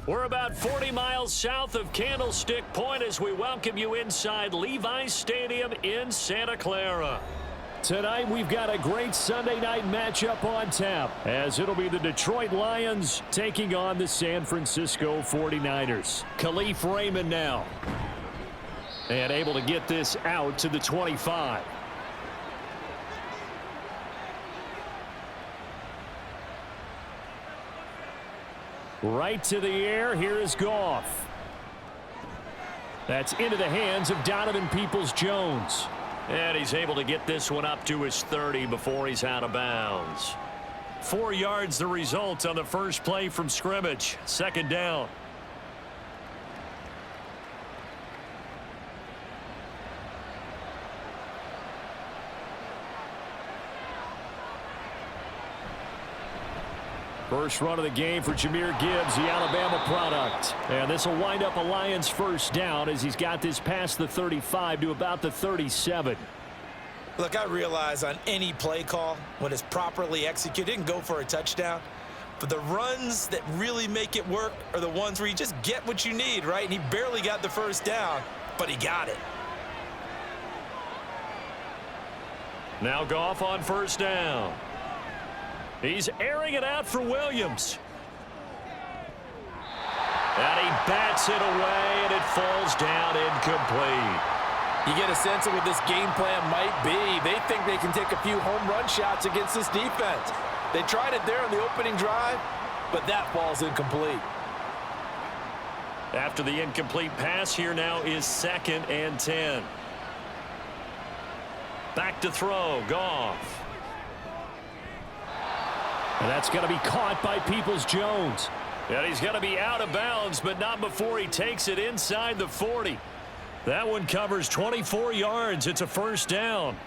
We're about 40 miles south of Candlestick Point as we welcome you inside Levi's Stadium in Santa Clara. Tonight, we've got a great Sunday night matchup on tap, as it'll be the Detroit Lions taking on the San Francisco 49ers. Khalif Raymond now. And able to get this out to the 25. Right to the air. Here is Goff. That's into the hands of Donovan Peoples-Jones. And he's able to get this one up to his 30 before he's out of bounds. 4 yards the result on the first play from scrimmage. Second down. First run of the game for Jahmyr Gibbs, the Alabama product. And this will wind up a Lions first down as he's got this past the 35 to about the 37. Look, I realize on any play call, when it's properly executed, it can go for a touchdown. But the runs that really make it work are the ones where you just get what you need, right? And he barely got the first down, but he got it. Now Goff on first down. He's airing it out for Williams. And he bats it away, and it falls down incomplete. You get a sense of what this game plan might be. They think they can take a few home run shots against this defense. They tried it there on the opening drive, but that falls incomplete. After the incomplete pass, here now is 2nd and 10. Back to throw, Goff. And that's going to be caught by Peoples-Jones. And he's going to be out of bounds, but not before he takes it inside the 40. That one covers 24 yards. It's a first down.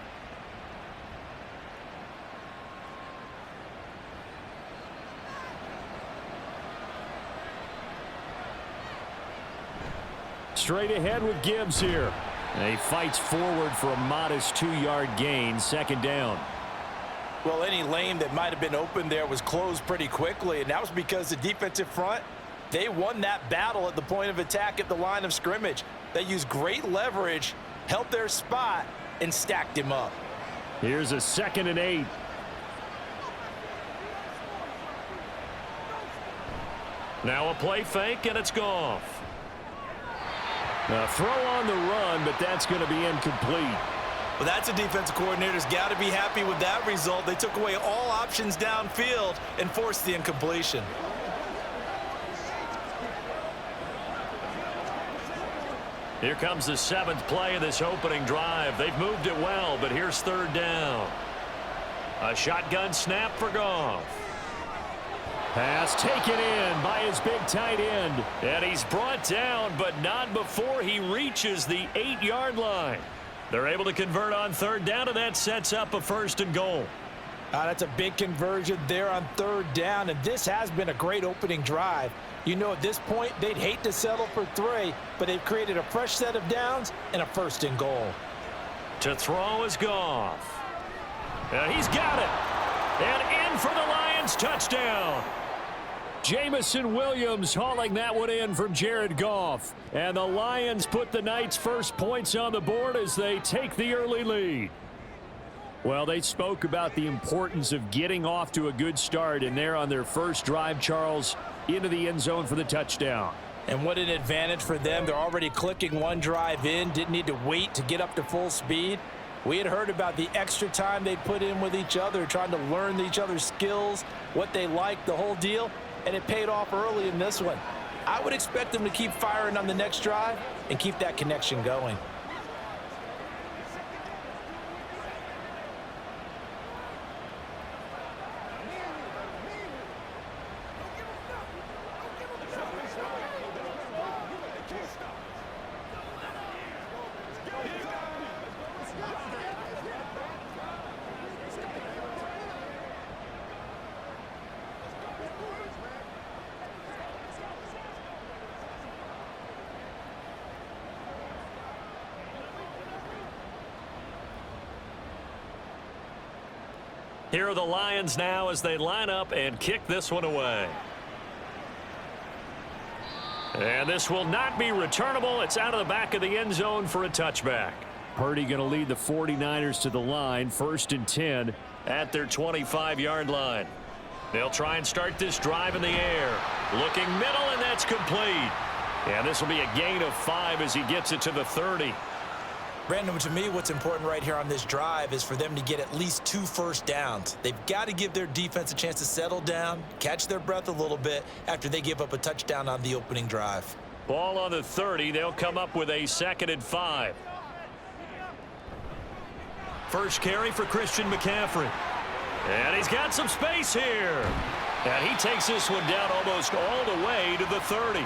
Straight ahead with Gibbs here. And he fights forward for a modest 2-yard gain. Second down. Well, any lane that might have been open there was closed pretty quickly, and that was because the defensive front, they won that battle at the point of attack at the line of scrimmage. They used great leverage, held their spot, and stacked him up. Here's a 2nd and 8. Now a play fake, and it's Goff. A throw on the run, but that's going to be incomplete. Well, that's a defensive coordinator's got to be happy with that result. They took away all options downfield and forced the incompletion. Here comes the 7th play of this opening drive. They've moved it well, but here's 3rd down. A shotgun snap for Goff. Pass taken in by his big tight end. And he's brought down, but not before he reaches the 8-yard line. They're able to convert on 3rd down, and that sets up a 1st and goal. That's a big conversion there on 3rd down, and this has been a great opening drive. You know, at this point, they'd hate to settle for 3, but they've created a fresh set of downs and a 1st and goal. To throw is Goff. And he's got it. And in for the Lions touchdown. Jamison Williams hauling that one in from Jared Goff. And the Lions put the night's first points on the board as they take the early lead. Well, they spoke about the importance of getting off to a good start, and they're on their first drive, Charles, into the end zone for the touchdown. And what an advantage for them. They're already clicking one drive in, didn't need to wait to get up to full speed. We had heard about the extra time they put in with each other, trying to learn each other's skills, what they like, the whole deal. And it paid off early in this one. I would expect them to keep firing on the next drive and keep that connection going. Here are the Lions now as they line up and kick this one away. And this will not be returnable. It's out of the back of the end zone for a touchback. Purdy going to lead the 49ers to the line, 1st and 10 at their 25-yard line. They'll try and start this drive in the air. Looking middle, and that's complete. And this will be a gain of 5 as he gets it to the 30. Brandon, to me, what's important right here on this drive is for them to get at least 2 first downs. They've got to give their defense a chance to settle down, catch their breath a little bit after they give up a touchdown on the opening drive. Ball on the 30. They'll come up with a 2nd and 5. First carry for Christian McCaffrey. And he's got some space here. And he takes this one down almost all the way to the 30.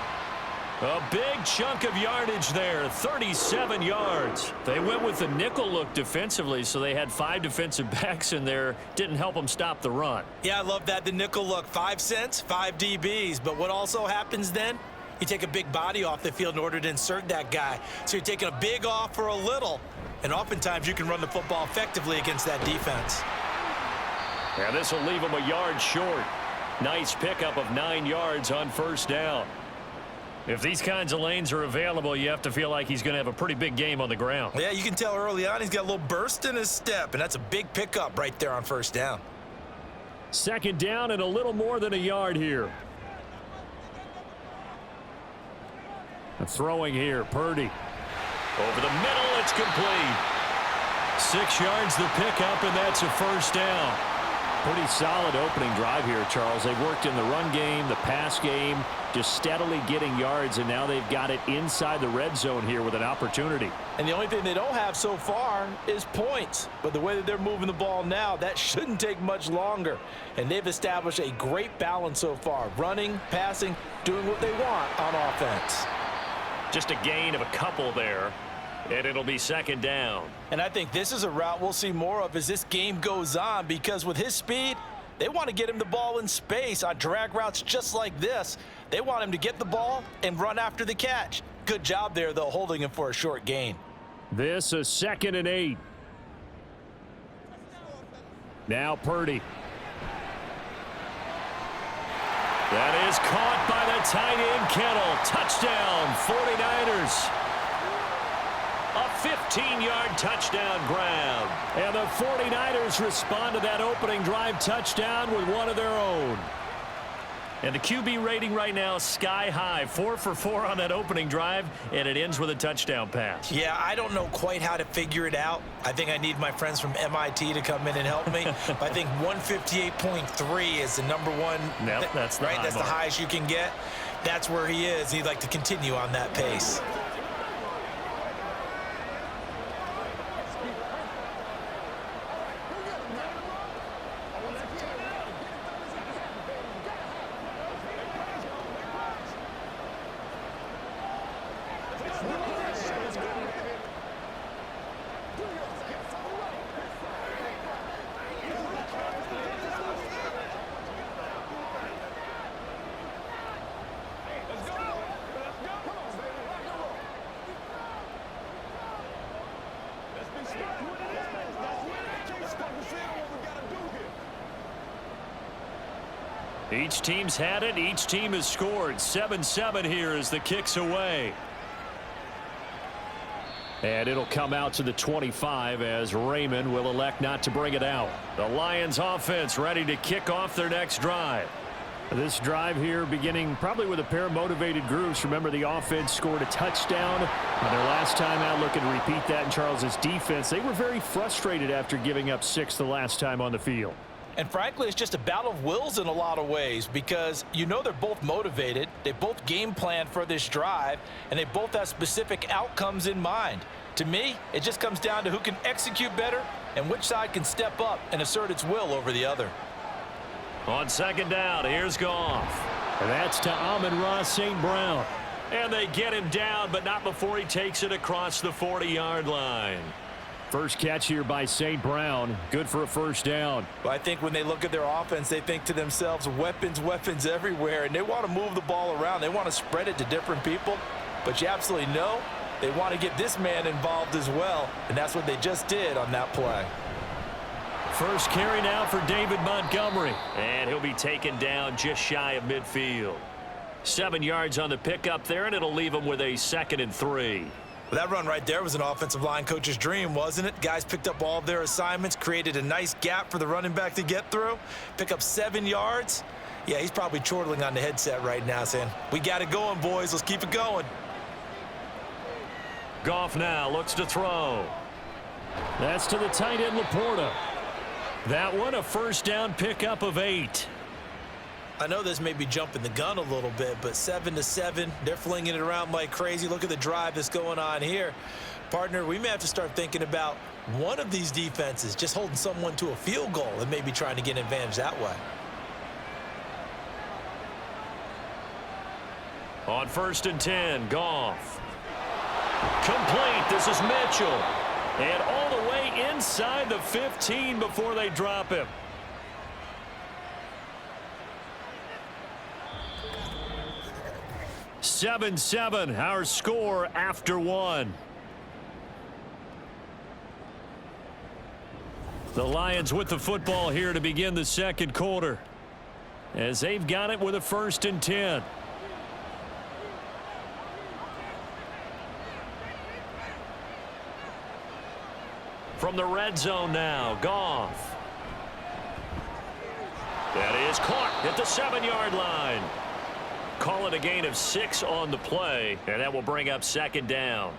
A big chunk of yardage there, 37 yards. They went with the nickel look defensively, so they had 5 defensive backs in there. Didn't help them stop the run. Yeah, I love that, the nickel look. 5 cents, 5 DBs. But what also happens then? You take a big body off the field in order to insert that guy. So you're taking a big off for a little. And oftentimes you can run the football effectively against that defense. And this will leave him a yard short. Nice pickup of 9 yards on first down. If these kinds of lanes are available, you have to feel like he's going to have a pretty big game on the ground. Yeah, you can tell early on he's got a little burst in his step, and that's a big pickup right there on first down. 2nd down and a little more than a yard here. Throwing here, Purdy. Over the middle, it's complete. 6 yards the pickup, and that's a first down. Pretty solid opening drive here, Charles. They've worked in the run game, the pass game, just steadily getting yards, and now they've got it inside the red zone here with an opportunity. And the only thing they don't have so far is points. But the way that they're moving the ball now, that shouldn't take much longer. And they've established a great balance so far. Running, passing, doing what they want on offense. Just a gain of a couple there. And it'll be 2nd down. And I think this is a route we'll see more of as this game goes on, because with his speed, they want to get him the ball in space on drag routes just like this. They want him to get the ball and run after the catch. Good job there, though, holding him for a short gain. This a 2nd and 8. Now Purdy. That is caught by the tight end Kittle. Touchdown, 49ers. A 15-yard touchdown grab. And the 49ers respond to that opening drive touchdown with one of their own. And the QB rating right now sky high. 4 for 4 on that opening drive, and it ends with a touchdown pass. Yeah, I don't know quite how to figure it out. I think I need my friends from MIT to come in and help me. I think 158.3 is the #1. Nope, that's the right. high That's mark. the highest you can get. That's where he is. He'd like to continue on that pace. Each team's had it. Each team has scored. 7-7 here as the kick's away. And it'll come out to the 25 as Raymond will elect not to bring it out. The Lions offense ready to kick off their next drive. This drive here beginning probably with a pair of motivated groups. Remember, the offense scored a touchdown on their last time out. Looking to repeat that in Charles's defense. They were very frustrated after giving up 6 the last time on the field. And frankly, it's just a battle of wills in a lot of ways, because you know they're both motivated, they both game plan for this drive, and they both have specific outcomes in mind. To me, it just comes down to who can execute better and which side can step up and assert its will over the other. On 2nd down, here's Goff. And that's to Amon-Ra St. Brown. And they get him down, but not before he takes it across the 40-yard line. First catch here by St. Brown. Good for a first down. Well, I think when they look at their offense, they think to themselves, weapons, weapons everywhere, and they want to move the ball around. They want to spread it to different people, but you absolutely know they want to get this man involved as well, and that's what they just did on that play. First carry now for David Montgomery, and he'll be taken down just shy of midfield. 7 yards on the pickup there, and it'll leave him with a 2nd and 3. Well, that run right there was an offensive line coach's dream, wasn't it? Guys picked up all of their assignments, created a nice gap for the running back to get through, pick up 7 yards. Yeah, he's probably chortling on the headset right now saying, we got it going, boys. Let's keep it going. Goff now looks to throw. That's to the tight end, Laporta. That one, a first down pickup of 8. I know this may be jumping the gun a little bit, but 7-7, they're flinging it around like crazy. Look at the drive that's going on here. Partner, we may have to start thinking about one of these defenses just holding someone to a field goal and maybe trying to get an advantage that way. On 1st and 10, Goff. Complete. This is Mitchell. And all the way inside the 15 before they drop him. (7-7), our score after 1. The Lions with the football here to begin the second quarter, as they've got it with a 1st and 10. From the red zone now, Goff. That is caught at the 7-yard line. Call it a gain of 6 on the play, and that will bring up 2nd down.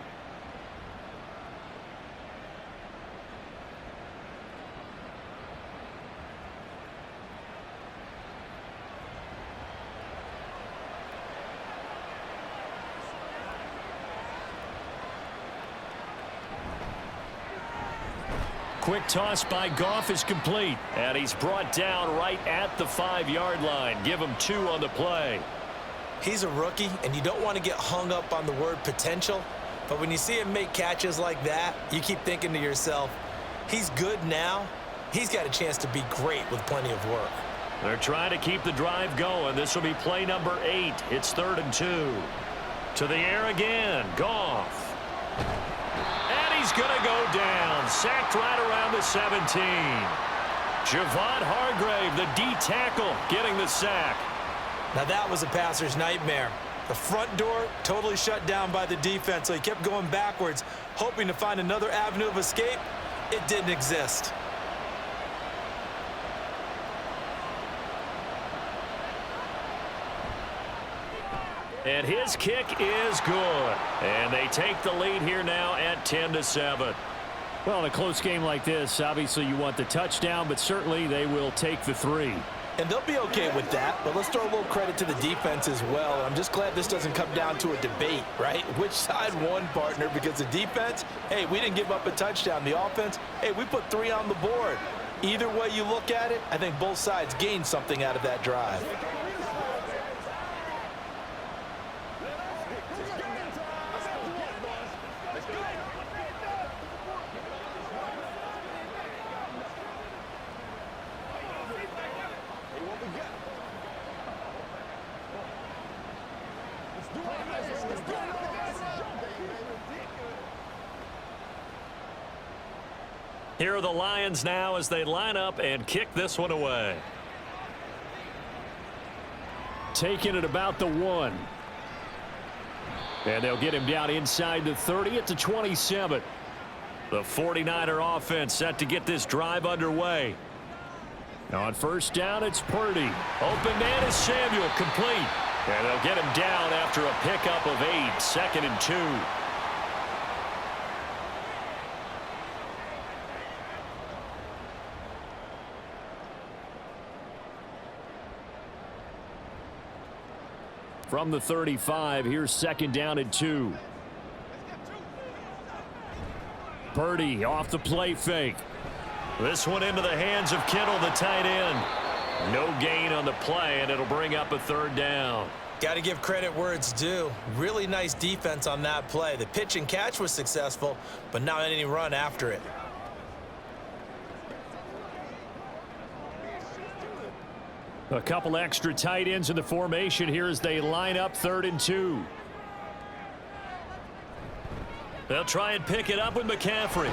Quick toss by Goff is complete, and he's brought down right at the 5-yard line. Give him 2 on the play. He's a rookie, and you don't want to get hung up on the word potential, but when you see him make catches like that, you keep thinking to yourself, he's good now. He's got a chance to be great with plenty of work. They're trying to keep the drive going. This will be play number 8. It's 3rd and 2. To the air again, Goff. He's going to go down. Sacked right around the 17. Javon Hargrave, the D tackle, getting the sack. Now that was a passer's nightmare. The front door totally shut down by the defense, so he kept going backwards, hoping to find another avenue of escape. It didn't exist. And his kick is good. And they take the lead here now at 10-7. Well, in a close game like this, obviously you want the touchdown, but certainly they will take the 3. And they'll be okay with that, but let's throw a little credit to the defense as well. I'm just glad this doesn't come down to a debate, right? Which side won, partner? Because the defense, hey, we didn't give up a touchdown. The offense, hey, we put 3 on the board. Either way you look at it, I think both sides gained something out of that drive. Here are the Lions now as they line up and kick this one away. Taking it about the 1. And they'll get him down inside the 30 at the 27. The 49er offense set to get this drive underway. On 1st down, it's Purdy. Open man is Samuel, complete. And they'll get him down after a pickup of 8, 2nd and 2. From the 35, here's 2nd down and 2. Purdy off the play fake. This one into the hands of Kittle, the tight end. No gain on the play, and it'll bring up a 3rd down. Got to give credit where it's due. Really nice defense on that play. The pitch and catch was successful, but not any run after it. A couple extra tight ends in the formation here as they line up 3rd and 2. They'll try and pick it up with McCaffrey.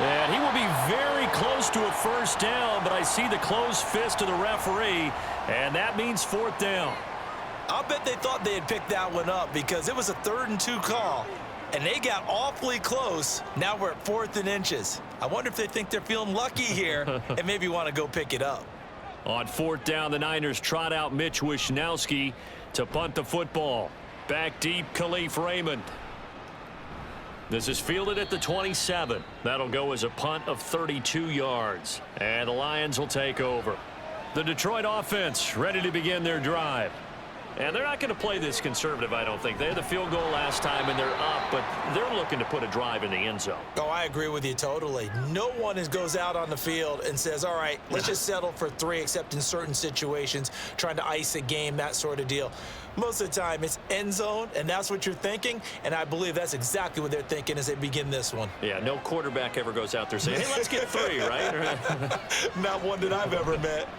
And he will be very close to a 1st down, but I see the closed fist of the referee, and that means 4th down. I'll bet they thought they had picked that one up because it was a 3rd and 2 call, and they got awfully close. Now we're at 4th and inches. I wonder if they think they're feeling lucky here and maybe want to go pick it up. On 4th down, the Niners trot out Mitch Wishnowski to punt the football. Back deep, Khalif Raymond. This is fielded at the 27. That'll go as a punt of 32 yards. And the Lions will take over. The Detroit offense ready to begin their drive. And they're not going to play this conservative, I don't think. They had the field goal last time, and they're up, but they're looking to put a drive in the end zone. Oh, I agree with you totally. No one goes out on the field and says, all right, let's just settle for 3, except in certain situations, trying to ice a game, that sort of deal. Most of the time, it's end zone, and that's what you're thinking, and I believe that's exactly what they're thinking as they begin this one. Yeah, no quarterback ever goes out there saying, hey, let's get 3, right? Not one that I've ever met.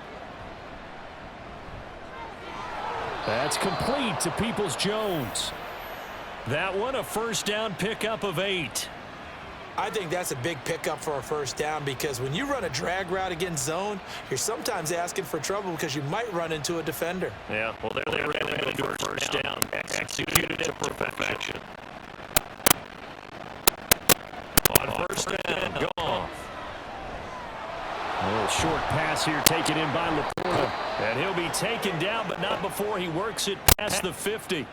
That's complete to Peoples-Jones. That one a first down pickup of 8. I think that's a big pickup for a first down because when you run a drag route against zone, you're sometimes asking for trouble because you might run into a defender. Yeah, well, there they ran into a first down. Executed to perfection. On first down, Goff. A little short pass here taken in by Laporta. And he'll be taken down, but not before he works it past the 50.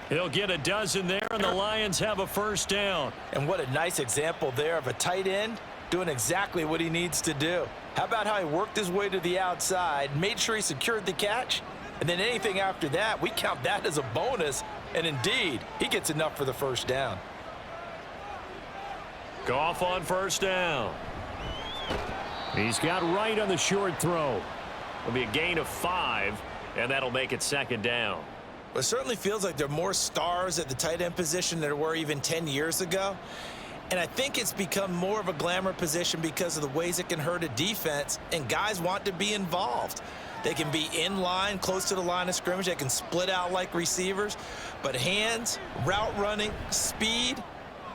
He'll get a dozen there, and the Lions have a first down. And what a nice example there of a tight end doing exactly what he needs to do. How about how he worked his way to the outside, made sure he secured the catch, and then anything after that, we count that as a bonus. And indeed, he gets enough for the first down. Goff on first down. He's got right on the short throw. It'll be a gain of 5, and that'll make it second down. It certainly feels like there are more stars at the tight end position than there were even 10 years ago. And I think it's become more of a glamour position because of the ways it can hurt a defense, and guys want to be involved. They can be in line, close to the line of scrimmage. They can split out like receivers. But hands, route running, speed,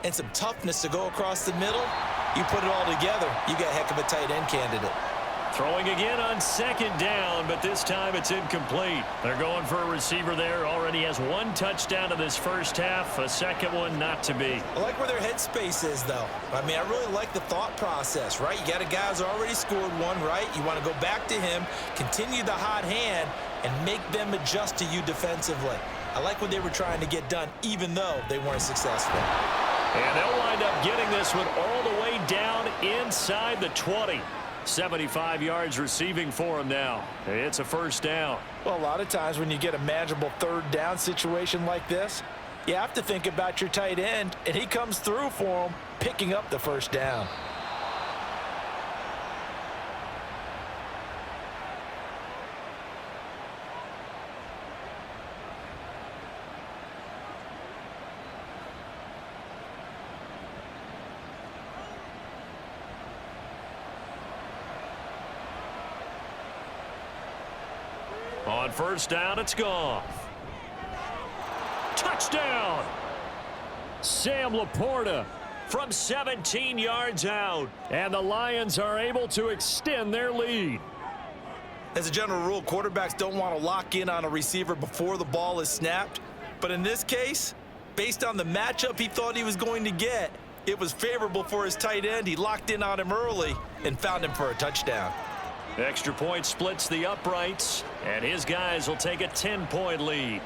and some toughness to go across the middle, you put it all together, you got a heck of a tight end candidate. Throwing again on second down, but this time it's incomplete. They're going for a receiver there. Already has 1 touchdown in this first half. A second one not to be. I like where their headspace is, though. I mean, I really like the thought process, right? You got a guy who's already scored 1, right? You want to go back to him, continue the hot hand, and make them adjust to you defensively. I like what they were trying to get done, even though they weren't successful. And they'll wind up getting this one all the way down inside the 20. 75 yards receiving for him now. It's a first down. Well, a lot of times when you get a manageable third down situation like this, you have to think about your tight end, and he comes through for him, picking up the first down. On first down, it's Goff. Touchdown! Sam Laporta from 17 yards out. And the Lions are able to extend their lead. As a general rule, quarterbacks don't want to lock in on a receiver before the ball is snapped. But in this case, based on the matchup he thought he was going to get, it was favorable for his tight end. He locked in on him early and found him for a touchdown. Extra point splits the uprights, and his guys will take a 10-point lead.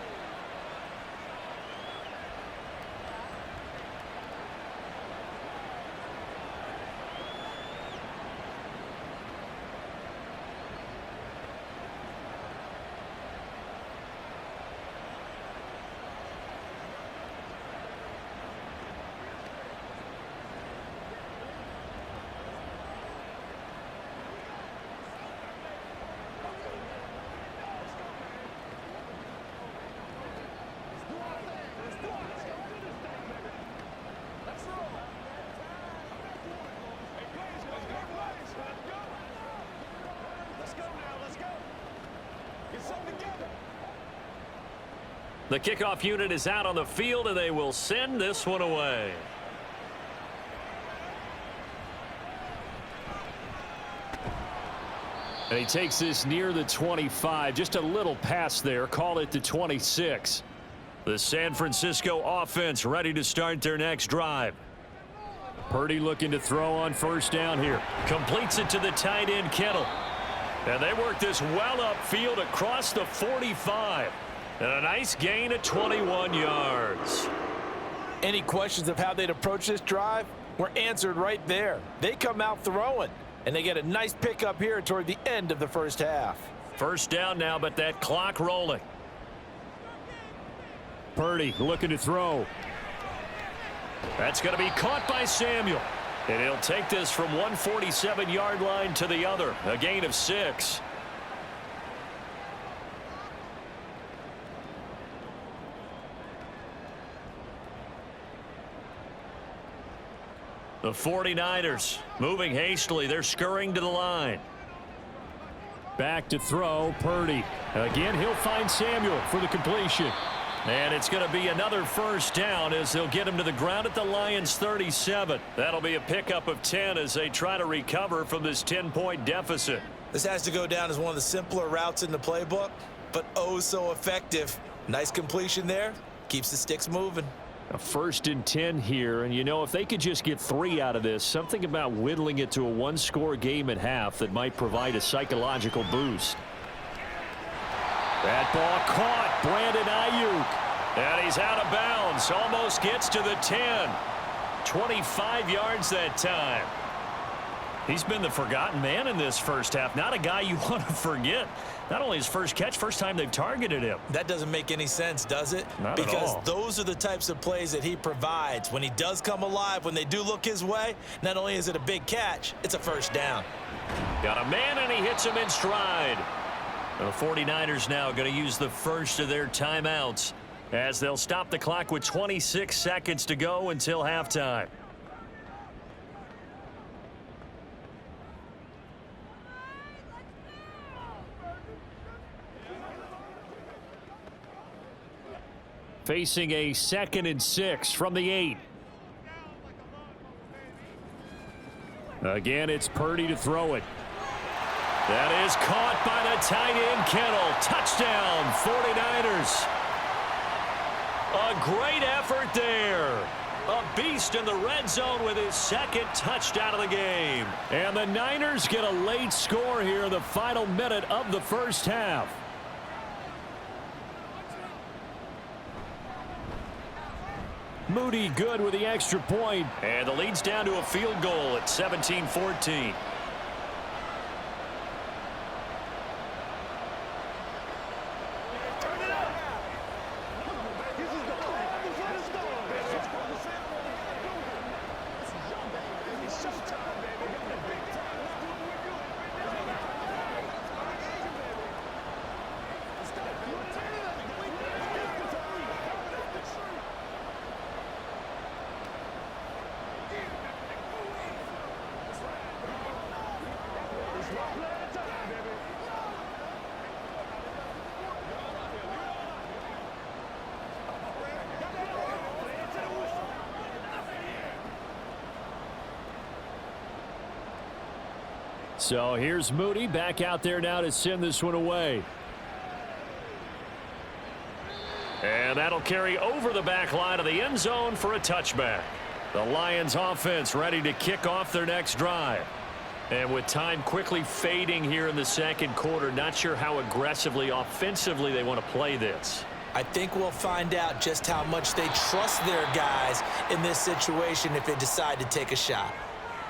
The kickoff unit is out on the field, and they will send this one away. And he takes this near the 25, just a little pass there, call it the 26. The San Francisco offense ready to start their next drive. Purdy looking to throw on first down here. Completes it to the tight end, Kittle. And they work this well upfield across the 45. And a nice gain of 21 yards. Any questions of how they'd approach this drive were answered right there. They come out throwing, and they get a nice pickup here toward the end of the first half. First down now, but that clock rolling. Purdy looking to throw. That's going to be caught by Samuel. And he'll take this from 147-yard line to the other. A gain of 6. The 49ers moving hastily. They're scurrying to the line. Back to throw, Purdy. Again, he'll find Samuel for the completion. And it's going to be another first down as they'll get him to the ground at the Lions' 37. That'll be a pickup of 10 as they try to recover from this 10-point deficit. This has to go down as one of the simpler routes in the playbook, but oh so effective. Nice completion there. Keeps the sticks moving. A 1st and 10 here, and you know, if they could just get 3 out of this, something about whittling it to a 1-score game at half that might provide a psychological boost. That ball caught, Brandon Ayuk, and he's out of bounds, almost gets to the 10. 25 yards that time. He's been the forgotten man in this first half, not a guy you want to forget. Not only his first catch, first time they've targeted him. That doesn't make any sense, does it? Not because at all. Those are the types of plays that he provides. When he does come alive, when they do look his way, not only is it a big catch, it's a first down. Got a man, and he hits him in stride. The 49ers now going to use the first of their timeouts as they'll stop the clock with 26 seconds to go until halftime. Facing a 2nd and 6 from the 8. Again, it's Purdy to throw it. That is caught by the tight end, Kittle. Touchdown, 49ers. A great effort there. A beast in the red zone with his 2nd touchdown of the game. And the Niners get a late score here in the final minute of the first half. Moody good with the extra point. And the lead's down to a field goal at 17-14. So here's Moody back out there now to send this one away. And that'll carry over the back line of the end zone for a touchback. The Lions offense ready to kick off their next drive. And with time quickly fading here in the second quarter, not sure how aggressively, offensively they want to play this. I think we'll find out just how much they trust their guys in this situation if they decide to take a shot.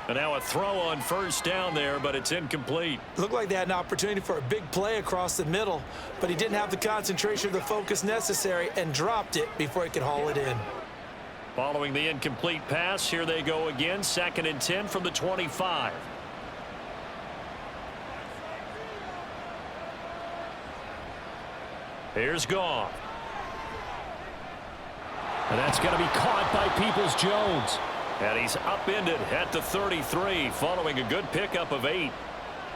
And now a throw on first down there, but it's incomplete. Looked like they had an opportunity for a big play across the middle, but he didn't have the concentration or the focus necessary and dropped it before he could haul it in. Following the incomplete pass, here they go again, 2nd and 10 from the 25. Here's Goff. And that's going to be caught by Peoples-Jones. And he's upended at the 33 following a good pickup of 8.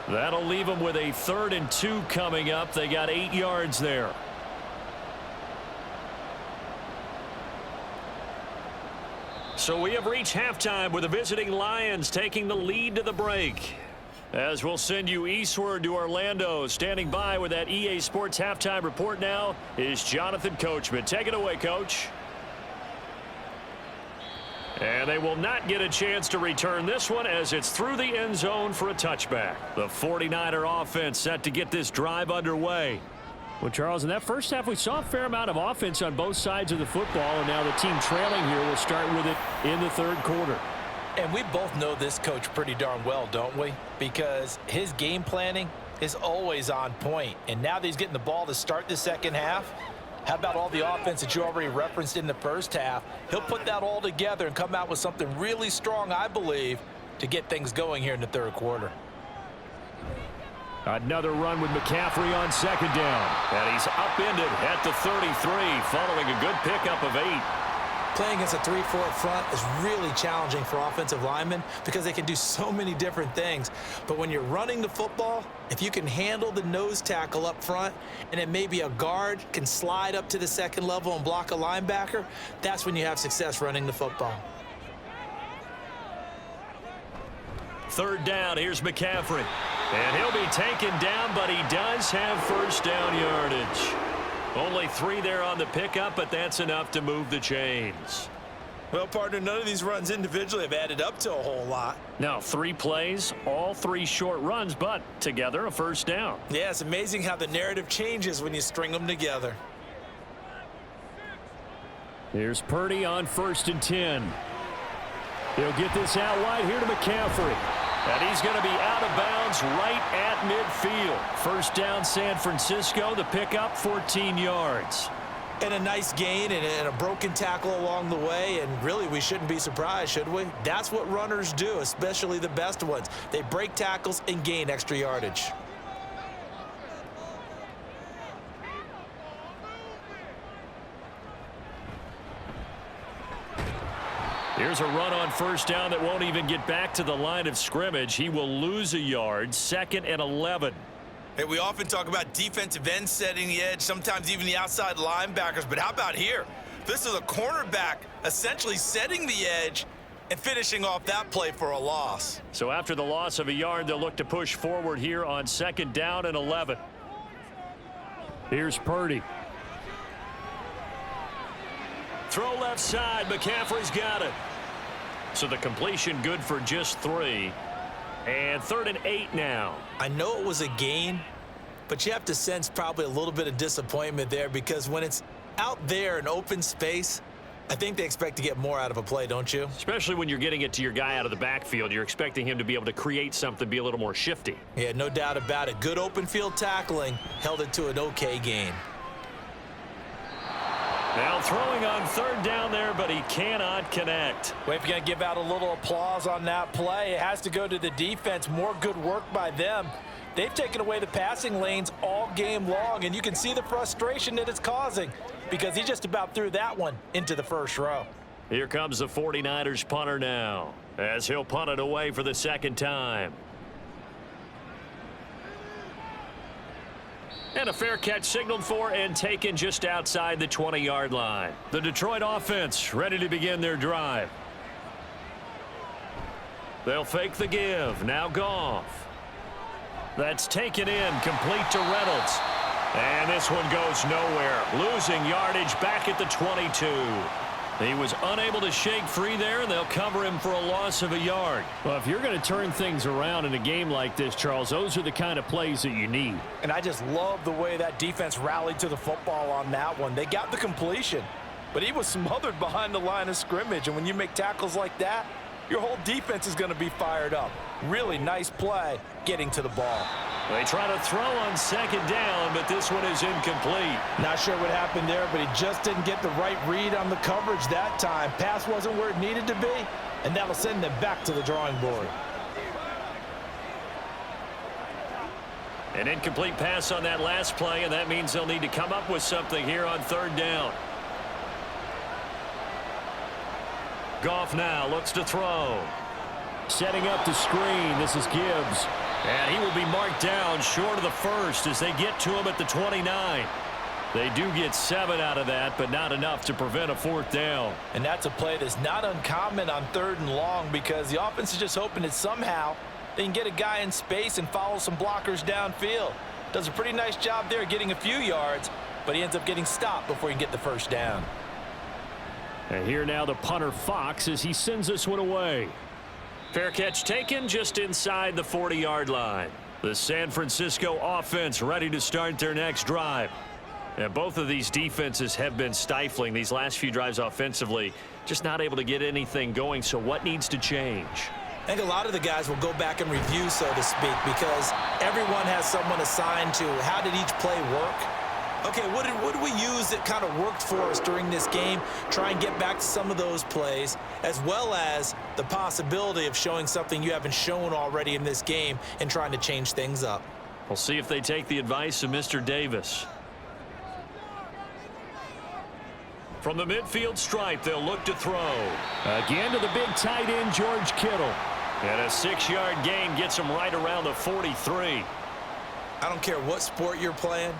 That'll leave him with a 3rd and 2 coming up. They got 8 yards there. So we have reached halftime with the visiting Lions taking the lead to the break. As we'll send you eastward to Orlando. Standing by with that EA Sports halftime report now is Jonathan Coachman. Take it away, Coach. And they will not get a chance to return this one as it's through the end zone for a touchback. The 49er offense set to get this drive underway. Well, Charles, in that first half, we saw a fair amount of offense on both sides of the football, and now the team trailing here will start with it in the third quarter. And we both know this coach pretty darn well, don't we? Because his game planning is always on point. And now that he's getting the ball to start the second half, how about all the offense that you already referenced in the first half? He'll put that all together and come out with something really strong, I believe, to get things going here in the third quarter. Another run with McCaffrey on second down. And he's upended at the 33 following a good pickup of 8. Playing against a 3-4 front is really challenging for offensive linemen because they can do so many different things. But when you're running the football, if you can handle the nose tackle up front and then maybe a guard can slide up to the second level and block a linebacker, that's when you have success running the football. Third down, here's McCaffrey. And he'll be taken down, but he does have first down yardage. Only 3 there on the pickup, but that's enough to move the chains. Well, partner, none of these runs individually have added up to a whole lot. Now, 3 plays, all 3 short runs, but together a first down. Yeah, it's amazing how the narrative changes when you string them together. Here's Purdy on 1st and 10. He'll get this out wide here to McCaffrey. And he's going to be out of bounds right at midfield. First down, San Francisco. The pickup, 14 yards. And a nice gain and a broken tackle along the way. And really, we shouldn't be surprised, should we? That's what runners do, especially the best ones. They break tackles and gain extra yardage. Here's a run on first down that won't even get back to the line of scrimmage. He will lose a yard. 2nd and 11. Hey, we often talk about defensive ends setting the edge, sometimes even the outside linebackers. But how about here? This is a cornerback essentially setting the edge and finishing off that play for a loss. So after the loss of a yard, they'll look to push forward here on 2nd down and 11. Here's Purdy. Throw left side. McCaffrey's got it. So the completion good for just 3. And 3rd and 8 now. I know it was a gain, but you have to sense probably a little bit of disappointment there because when it's out there in open space, I think they expect to get more out of a play, don't you? Especially when you're getting it to your guy out of the backfield. You're expecting him to be able to create something, be a little more shifty. Yeah, no doubt about it. Good open field tackling held it to an okay gain. Now throwing on 3rd down there, but he cannot connect. Well, if you're going to give out a little applause on that play, it has to go to the defense. More good work by them. They've taken away the passing lanes all game long, and you can see the frustration that it's causing because he just about threw that one into the first row. Here comes the 49ers punter now as he'll punt it away for the 2nd time. And a fair catch signaled for and taken just outside the 20-yard line. The Detroit offense ready to begin their drive. They'll fake the give. Now Goff. That's taken in, complete to Reynolds. And this one goes nowhere. Losing yardage back at the 22. He was unable to shake free there, and they'll cover him for a loss of a yard. Well, if you're going to turn things around in a game like this, Charles, those are the kind of plays that you need. And I just love the way that defense rallied to the football on that one. They got the completion, but he was smothered behind the line of scrimmage. And when you make tackles like that, your whole defense is going to be fired up. Really nice play getting to the ball. They try to throw on 2nd down, but this one is incomplete. Not sure what happened there, but he just didn't get the right read on the coverage that time. Pass wasn't where it needed to be, and that'll send them back to the drawing board. An incomplete pass on that last play, and that means they'll need to come up with something here on 3rd down. Goff now looks to throw. Setting up the screen. This is Gibbs. And he will be marked down short of the first as they get to him at the 29. They do get 7 out of that, but not enough to prevent a 4th down. And that's a play that's not uncommon on 3rd and long because the offense is just hoping that somehow They can get a guy in space and follow some blockers downfield. Does a pretty nice job there getting a few yards, but he ends up getting stopped before he can get the first down. And here now the punter Fox as he sends this one away. Fair catch taken just inside the 40-yard line. The San Francisco offense ready to start their next drive. And both of these defenses have been stifling these last few drives offensively, just not able to get anything going. So what needs to change? I think a lot of the guys will go back and review, so to speak, because everyone has someone assigned to how did each play work. Okay, what did we use that kind of worked for us during this game? Try and get back to some of those plays, as well as the possibility of showing something you haven't shown already in this game and trying to change things up. We'll see if they take the advice of Mr. Davis. From the midfield stripe, they'll look to throw. Again to the big tight end, George Kittle. And a 6-yard gain gets him right around the 43. I don't care what sport you're playing.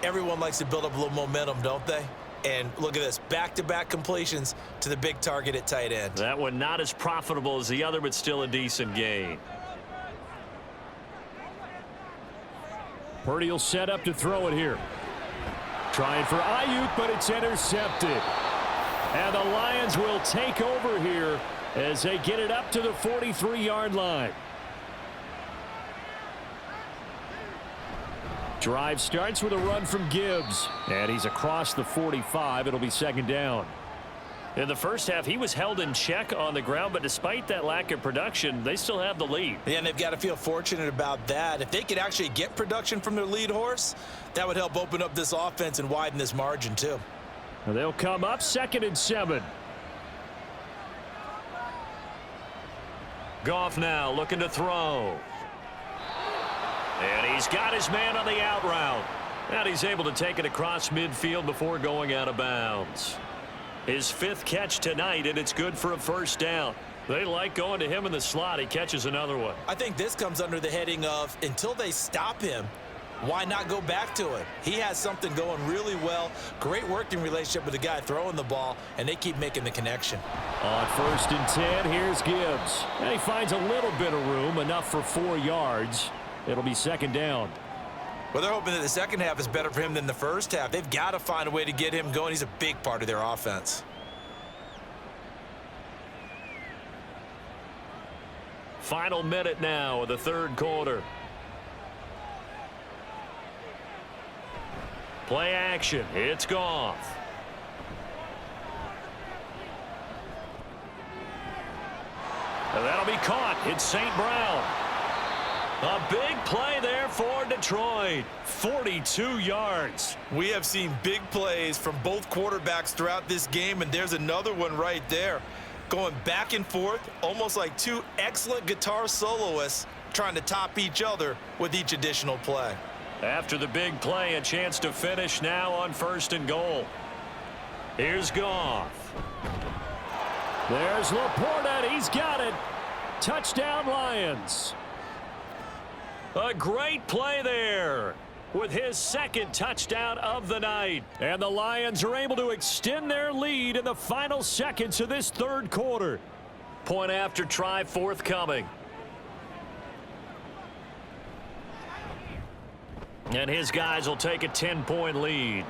Everyone likes to build up a little momentum, don't they? And look at this, back-to-back completions to the big target at tight end. That one not as profitable as the other, but still a decent gain. Purdy will set up to throw it here. Trying for Ayuk, but it's intercepted. And the Lions will take over here as they get it up to the 43-yard line. Drive starts with a run from Gibbs. And he's across the 45. It'll be second down. In the first half, he was held in check on the ground, but despite that lack of production, they still have the lead. Yeah, and they've got to feel fortunate about that. If they could actually get production from their lead horse, that would help open up this offense and widen this margin too. And they'll come up 2nd and 7. Goff now looking to throw. And he's got his man on the out route. And he's able to take it across midfield before going out of bounds. His 5th catch tonight, and it's good for a first down. They like going to him in the slot. He catches another one. I think this comes under the heading of until they stop him, why not go back to it? He has something going really well. Great working relationship with the guy throwing the ball, and they keep making the connection. On 1st and 10, here's Gibbs. And he finds a little bit of room, enough for 4 yards. It'll be second down. Well, they're hoping that the second half is better for him than the first half. They've got to find a way to get him going. He's a big part of their offense. Final minute now of the 3rd quarter. Play action. It's Goff. And that'll be caught. It's St. Brown. A big play there for Detroit. 42 yards. We have seen big plays from both quarterbacks throughout this game, and there's another one right there. Going back and forth, almost like two excellent guitar soloists trying to top each other with each additional play. After the big play, a chance to finish now on 1st and goal. Here's Goff. There's Laporta. He's got it. Touchdown, Lions. A great play there with his 2nd touchdown of the night. And the Lions are able to extend their lead in the final seconds of this 3rd quarter. Point after try forthcoming. And his guys will take a 10-point lead.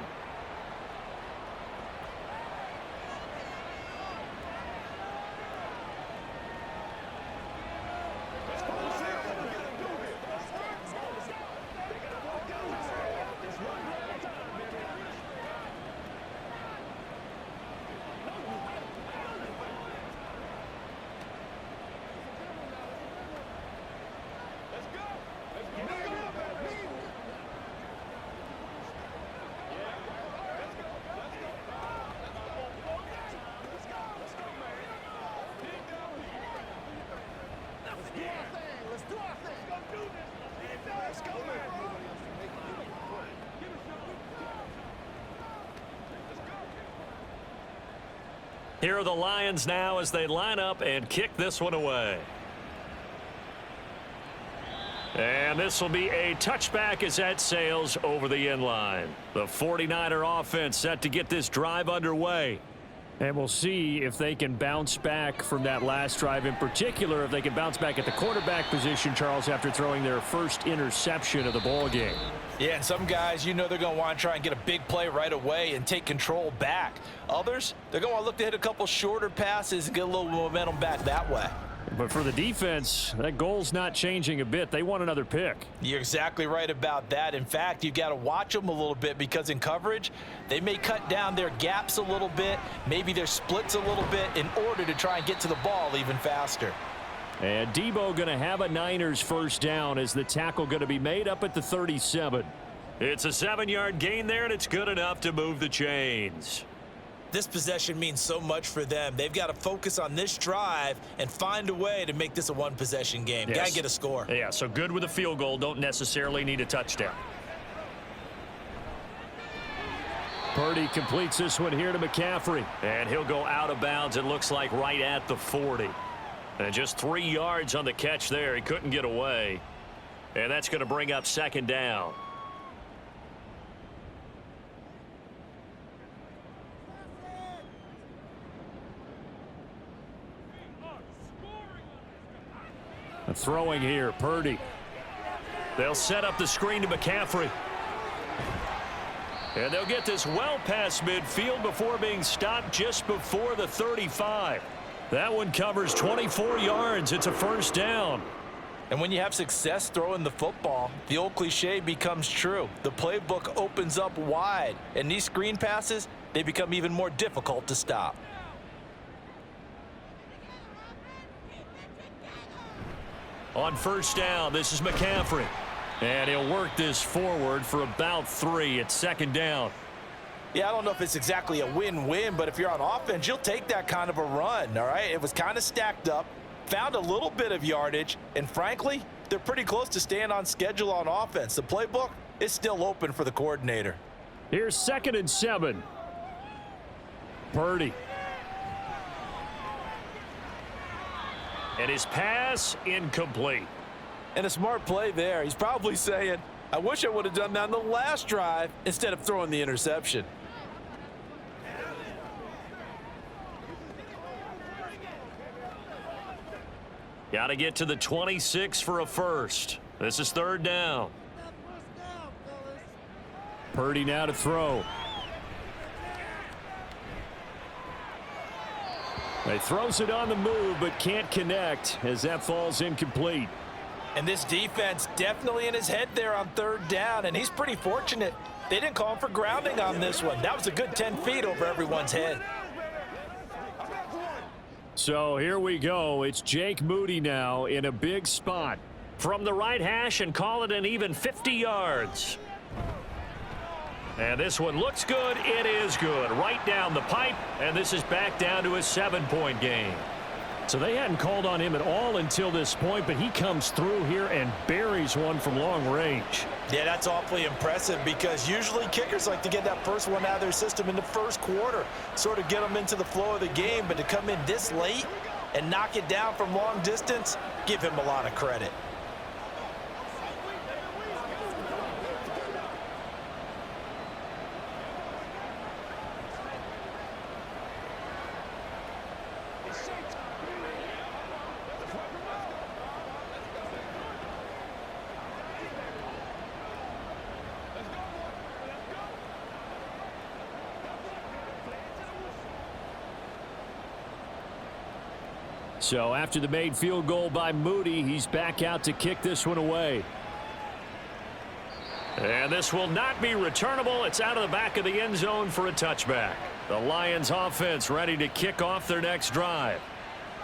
Here are the Lions now as they line up and kick this one away. And this will be a touchback as that sails over the end line. The 49er offense set to get this drive underway. And we'll see if they can bounce back from that last drive, in particular if they can bounce back at the quarterback position, Charles, after throwing their first interception of the ball game. Yeah, and some guys, you know, they're going to want to try and get a big play right away and take control back. Others, they're going to want to look to hit a couple shorter passes and get a little momentum back that way. But for the defense, that goal's not changing a bit. They want another pick. You're exactly right about that. In fact, you've got to watch them a little bit because in coverage, they may cut down their gaps a little bit, maybe their splits a little bit in order to try and get to the ball even faster. And Debo going to have a Niners first down as the tackle going to be made up at the 37. It's a 7-yard gain there, and it's good enough to move the chains. This possession means so much for them. They've got to focus on this drive and find a way to make this a one-possession game. Yes. Got to get a score. Yeah, so good with a field goal. Don't necessarily need a touchdown. Purdy completes this one here to McCaffrey. And he'll go out of bounds, it looks like, right at the 40. And just 3 yards on the catch there. He couldn't get away. And that's going to bring up second down. Throwing here, Purdy. They'll set up the screen to McCaffrey. And they'll get this well past midfield before being stopped just before the 35. That one covers 24 yards. It's a first down. And when you have success throwing the football, the old cliche becomes true. The playbook opens up wide. And these screen passes, they become even more difficult to stop. On first down, this is McCaffrey. And he'll work this forward for about 3 at second down. Yeah, I don't know if it's exactly a win-win, but if you're on offense, you'll take that kind of a run, all right? It was kind of stacked up, found a little bit of yardage, and frankly, they're pretty close to staying on schedule on offense. The playbook is still open for the coordinator. Here's 2nd and 7. Purdy. And his pass incomplete. And a smart play there. He's probably saying, I wish I would have done that on the last drive instead of throwing the interception. Got to get to the 26 for a first. This is 3rd down. Purdy now to throw. He throws it on the move, but can't connect as that falls incomplete. And this defense definitely in his head there on 3rd down, and he's pretty fortunate. They didn't call him for grounding on this one. That was a good 10 feet over everyone's head. So here we go. It's Jake Moody now in a big spot. From the right hash and call it an even 50 yards. And this one looks good. It is good. Right down the pipe. And this is back down to a 7-point game. So they hadn't called on him at all until this point, but he comes through here and buries one from long range. Yeah, that's awfully impressive because usually kickers like to get that first one out of their system in the first quarter, sort of get them into the flow of the game, but to come in this late and knock it down from long distance, give him a lot of credit. So after the made field goal by Moody, he's back out to kick this one away. And this will not be returnable. It's out of the back of the end zone for a touchback. The Lions offense ready to kick off their next drive.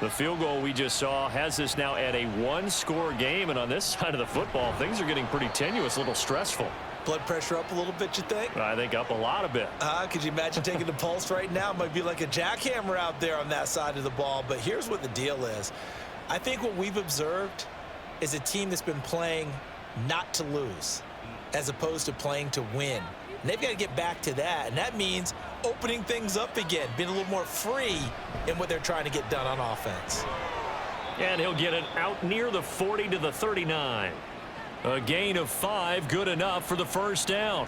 The field goal we just saw has this now at a 1-score game. And on this side of the football, things are getting pretty tenuous, a little stressful. Blood pressure up a little bit, you think? I think up a lot a bit. Could you imagine taking the pulse right now? It might be like a jackhammer out there on that side of the ball. But here's what the deal is. I think what we've observed is a team that's been playing not to lose as opposed to playing to win. And they've got to get back to that. And that means opening things up again, being a little more free in what they're trying to get done on offense. And he'll get it out near the 40 to the 39. A gain of 5, good enough for the first down.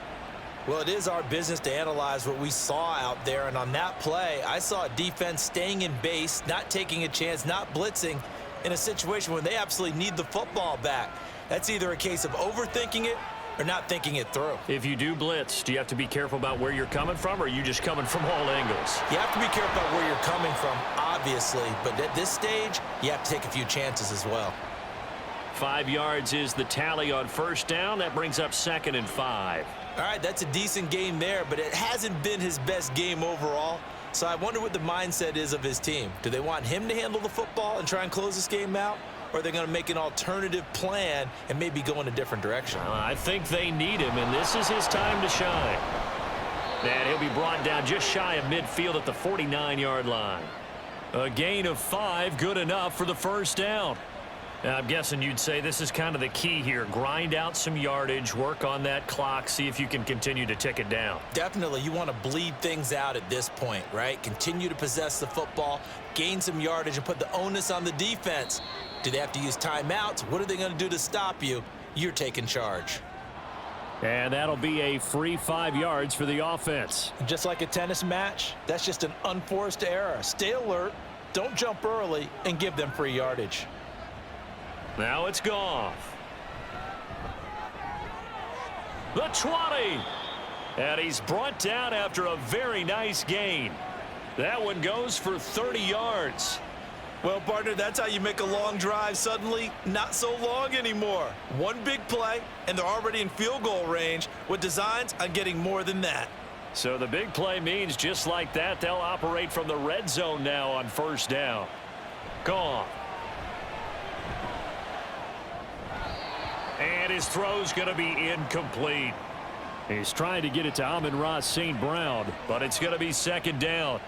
Well, it is our business to analyze what we saw out there, and on that play, I saw a defense staying in base, not taking a chance, not blitzing in a situation where they absolutely need the football back. That's either a case of overthinking it or not thinking it through. If you do blitz, do you have to be careful about where you're coming from, or are you just coming from all angles? You have to be careful about where you're coming from, obviously, but at this stage, you have to take a few chances as well. 5 yards is the tally on first down. That brings up 2nd and 5. All right, that's a decent game there, but it hasn't been his best game overall. So I wonder what the mindset is of his team. Do they want him to handle the football and try and close this game out? Or are they going to make an alternative plan and maybe go in a different direction? I think they need him, and this is his time to shine. And he'll be brought down just shy of midfield at the 49-yard line. A gain of 5, good enough for the first down. Now, I'm guessing you'd say this is kind of the key here. Grind out some yardage, work on that clock, see if you can continue to tick it down. Definitely, you want to bleed things out at this point, right? Continue to possess the football, gain some yardage, and put the onus on the defense. Do they have to use timeouts? What are they going to do to stop you? You're taking charge. And that'll be a free 5 yards for the offense. Just like a tennis match, that's just an unforced error. Stay alert, don't jump early, and give them free yardage. Now it's Goff. The 20. And he's brought down after a very nice gain. That one goes for 30 yards. Well, partner, that's how you make a long drive suddenly not so long anymore. One big play, and they're already in field goal range with designs on getting more than that. So the big play means just like that, they'll operate from the red zone now on first down. Goff. And his throw's going to be incomplete. He's trying to get it to Amon-Ra St. Brown, but it's going to be 2nd down.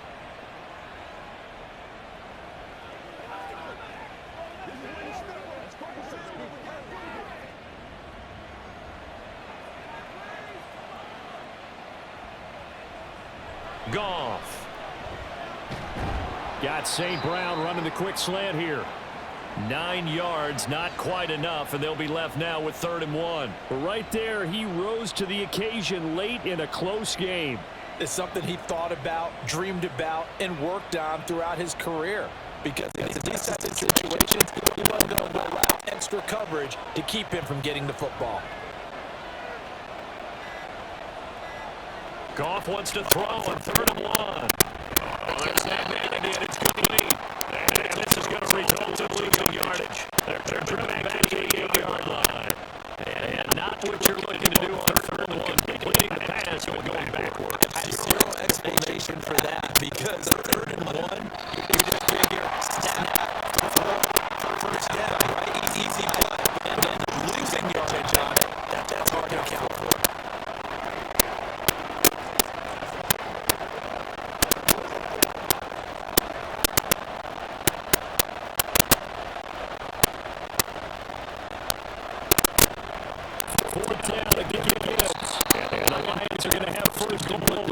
Goff. Got St. Brown running the quick slant here. 9 yards, not quite enough, and they'll be left now with 3rd and 1. Right there, he rose to the occasion late in a close game. It's something he thought about, dreamed about, and worked on throughout his career. Because in these types of situations, he wasn't going to allow extra coverage to keep him from getting the football. Goff wants to throw on 3rd and 1. Oh, there's that man again. It's complete. And this is going to result in losing yardage. They're driven back to the 8-yard line. And not what you're looking to do on 3rd and 1. Completing the pass, but going backwards. I have zero explanation for that because 3rd and 1, you just figure snap, throw, first down, right? Easy play. And then losing yardage on it, that's hard to account for.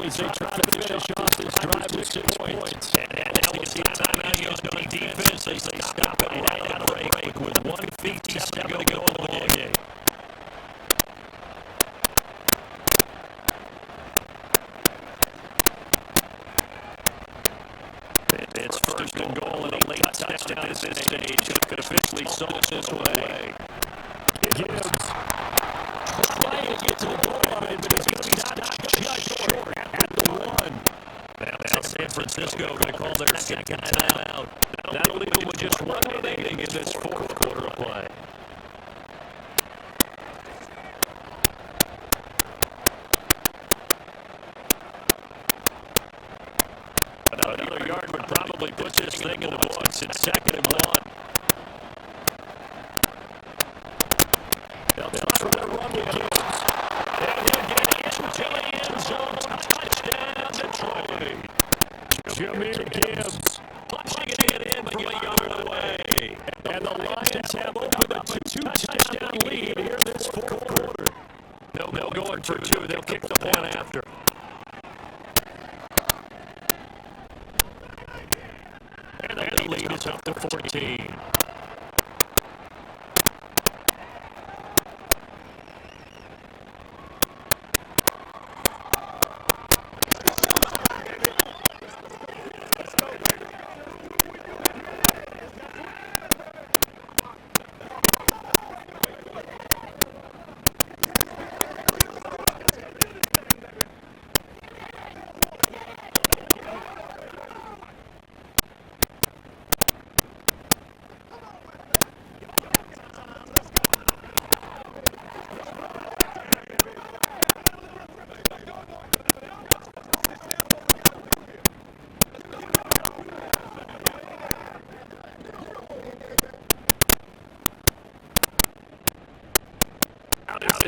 As they try to finish off this drive with 6 points. And that was the timeout used on defense. They stop it right out of break with 1:57 to go in the ball game. It's 1st and goal and a late touchdown at this stage. Could officially solve this way. Gibbs trying to get to the goal line, but it's going to be not just short at the 1. Now San Francisco going to call their 2nd timeout. That'll leave them with just 1 remaining in this 4th quarter of play. Another yard would probably put this thing in the books. It's 2nd and 1. They'll try to run with Gibbs. And he'll get into the end zone. Touchdown, Detroit. Jahmyr Gibbs punching it in from a yard away. And the Lions have opened up a 2-touchdown lead here this 4th quarter. They'll go in for 2. They'll kick the point after. And the lead is up to 14.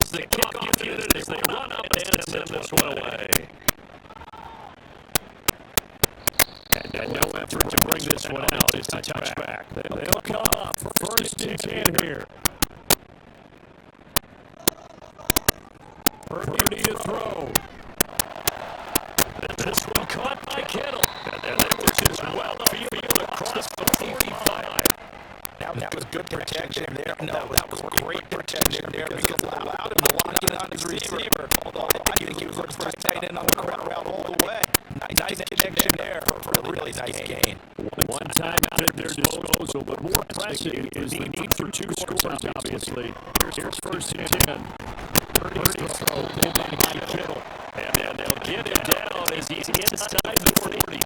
the kickoff unit as they run up and send this one away. And no effort to bring this one out. It's a touchback. They'll come up for first and 10 here. Purdy to throw. This one caught by Kittle. And that was just well field across the 45. That was good protection there. No, that was great protection there because it allowed him to lock in on his receiver. Although I think he was looking for his tight end on the route all the way. Nice connection there for a really nice gain. One time out at their disposal, but more pressing is the need for two scores, obviously. Here's first and 10. Purdy throw, pulled by Kittle. And then they'll get him down as he's inside the 40.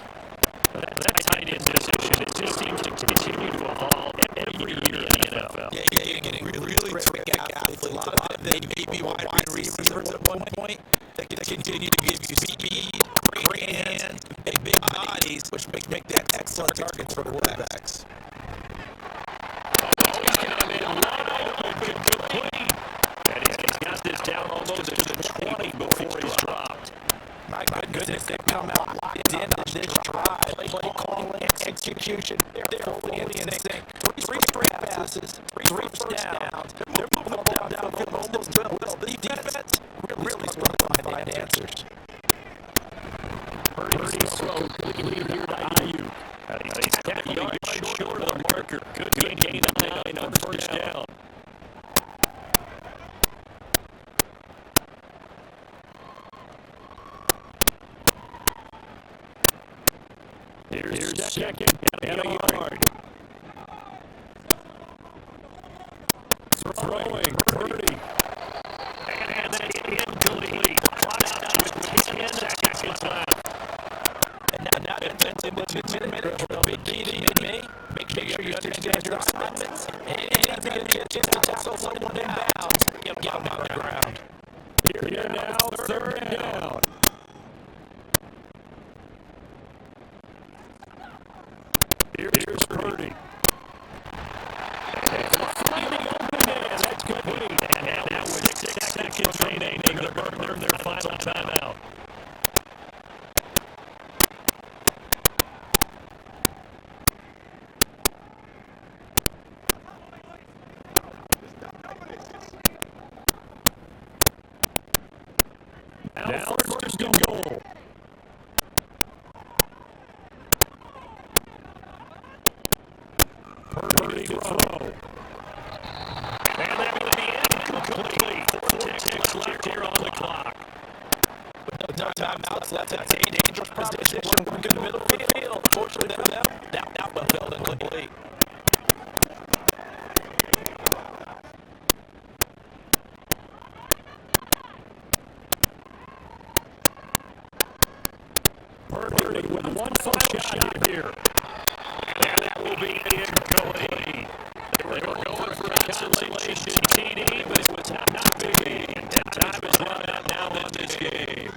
That tight end position, it just seems to continue to evolve every year in the NFL. Yeah, you're getting really terrific athletes. A lot of them may be wide receivers at one point that can continue to give you speed, great hands, big bodies, which make that excellent targets for quarterbacks. He's got this down almost to the 20 before he's dropped. My goodness, they've come out locked in on this drive. Play calling, execution. They're fully in sync. Three straight passes, three first downs. They're moving up downfield almost well. The defense really struggling to find answers. Purdy's throw complete here to Ayuk. He's half a yard short of the marker. Good gain of 9 on first down. Here's second and a yard. Throwing Purdy. And that's incomplete. Clock's out with 10 seconds left. And now that's in the 2-minute drill. Big key to me. Make sure you understand your assignments. Anything that gets in the tackle, someone in bounds. Get them on the ground. Here now, third down. Here's Purdy. Finding open man. That's complete. And now with 6 seconds remaining, they're going to burn their final timeout. Now first and goal. Purdy to throw. And that will be incomplete. 4 ticks left here on the clock. With no timeouts left, that's a dangerous proposition. We're good middle field. Fortunately for them, that one fell incomplete. Purdy with one final shot here. And that will be incomplete. They were going for a consolation TD, but it was not big. And time is run out now in this game.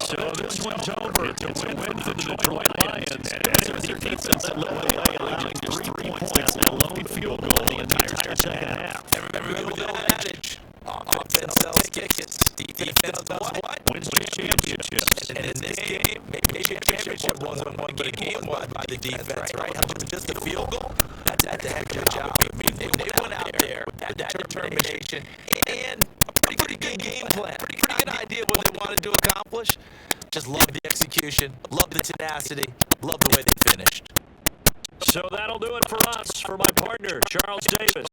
So this one's over. It's a win for the Detroit Lions. And it's their defense that led, allowing just 3 points. That's an alone field goal the entire second half. Remember the old adage, offense sells tickets, defense does what? Wins championships. And in this game, maybe championship wasn't won, but a game was by the defense, right? Just a field goal, that's a heck of a job. I mean, they went out there with that determination and a pretty good game plan, pretty good idea of what they wanted to accomplish. Just love the execution, love the tenacity, love the way they finished. So that'll do it for us. For my partner, Charles Davis,